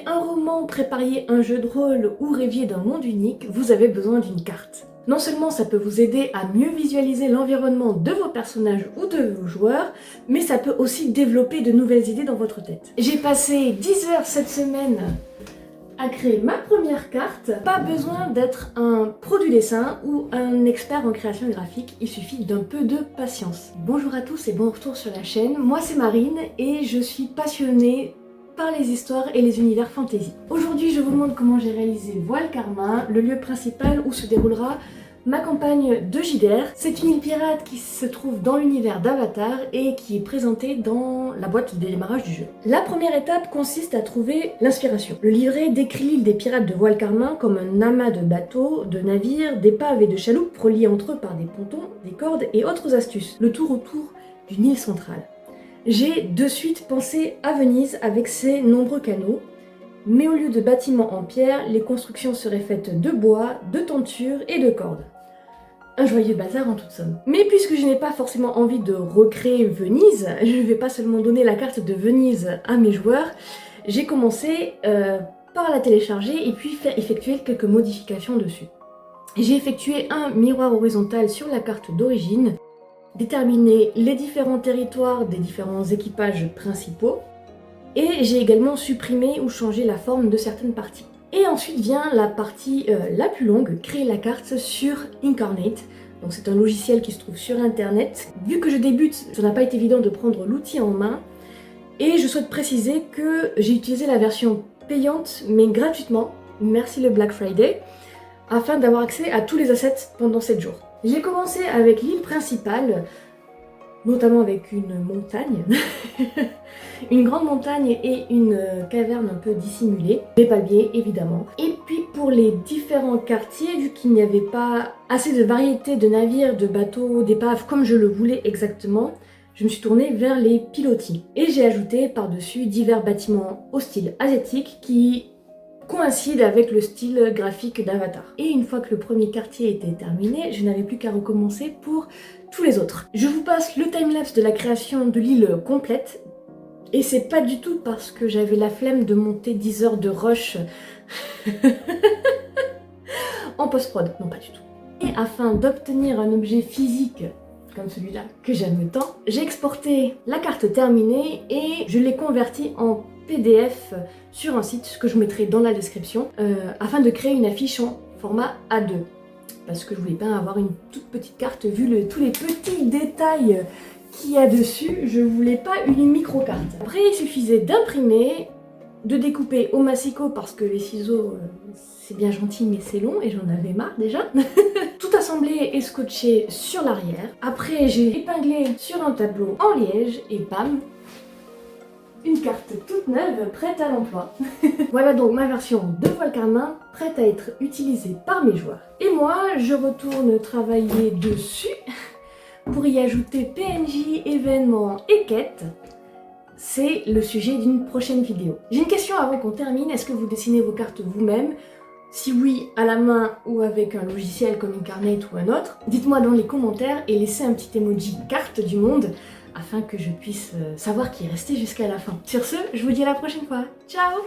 un roman, prépariez un jeu de rôle ou rêviez d'un monde unique, vous avez besoin d'une carte. Non seulement ça peut vous aider à mieux visualiser l'environnement de vos personnages ou de vos joueurs, mais ça peut aussi développer de nouvelles idées dans votre tête. J'ai passé 10 heures cette semaine à créer ma première carte. Pas besoin d'être un pro du dessin ou un expert en création graphique, il suffit d'un peu de patience. Bonjour à tous et bon retour sur la chaîne, moi c'est Marine et je suis passionnée par les histoires et les univers fantasy. Aujourd'hui je vous montre comment j'ai réalisé Voile Karma, le lieu principal où se déroulera ma campagne de JDR. C'est une île pirate qui se trouve dans l'univers d'Avatar et qui est présentée dans la boîte de démarrage du jeu. La première étape consiste à trouver l'inspiration. Le livret décrit l'île des pirates de Voile Karma comme un amas de bateaux, de navires, d'épaves et de chaloupes reliés entre eux par des pontons, des cordes et autres astuces. Le tout autour d'une île centrale. J'ai de suite pensé à Venise avec ses nombreux canaux, mais au lieu de bâtiments en pierre, les constructions seraient faites de bois, de tentures et de cordes. Un joyeux bazar en toute somme. Mais puisque je n'ai pas forcément envie de recréer Venise, je ne vais pas seulement donner la carte de Venise à mes joueurs, j'ai commencé par la télécharger et puis faire effectuer quelques modifications dessus. J'ai effectué un miroir horizontal sur la carte d'origine, déterminé les différents territoires des différents équipages principaux, et j'ai également supprimé ou changé la forme de certaines parties. Et ensuite vient la partie la plus longue, créer la carte sur Inkarnate. Donc c'est un logiciel qui se trouve sur internet. Vu que je débute, ça n'a pas été évident de prendre l'outil en main. Et je souhaite préciser que j'ai utilisé la version payante, mais gratuitement, merci le Black Friday, afin d'avoir accès à tous les assets pendant 7 jours. J'ai commencé avec l'île principale, notamment avec une montagne, une grande montagne et une caverne un peu dissimulée, des palmiers évidemment. Et puis pour les différents quartiers, vu qu'il n'y avait pas assez de variété de navires, de bateaux, d'épaves comme je le voulais exactement, je me suis tournée vers les pilotis. Et j'ai ajouté par-dessus divers bâtiments au style asiatique qui coïncide avec le style graphique d'Avatar. Et une fois que le premier quartier était terminé, je n'avais plus qu'à recommencer pour tous les autres. Je vous passe le timelapse de la création de l'île complète, et c'est pas du tout parce que j'avais la flemme de monter 10 heures de rush en post-prod, non pas du tout. Et afin d'obtenir un objet physique comme celui-là que j'aime tant, j'ai exporté la carte terminée et je l'ai convertie en PDF sur un site que je vous mettrai dans la description afin de créer une affiche en format A2 parce que je voulais pas avoir une toute petite carte vu tous les petits détails qu'il y a dessus, je voulais pas une micro-carte. Après il suffisait d'imprimer, de découper au massicot parce que les ciseaux c'est bien gentil mais c'est long et j'en avais marre déjà. Tout assemblé et scotché sur l'arrière. Après j'ai épinglé sur un tableau en liège et bam, une carte toute neuve, prête à l'emploi. Voilà donc ma version de Voile Karma, prête à être utilisée par mes joueurs. Et moi, je retourne travailler dessus pour y ajouter PNJ, événements et quêtes. C'est le sujet d'une prochaine vidéo. J'ai une question avant qu'on termine, est-ce que vous dessinez vos cartes vous-même? Si oui, à la main ou avec un logiciel comme Inkarnate ou un autre, dites-moi dans les commentaires et laissez un petit emoji carte du monde afin que je puisse savoir qui est resté jusqu'à la fin. Sur ce, je vous dis à la prochaine fois. Ciao!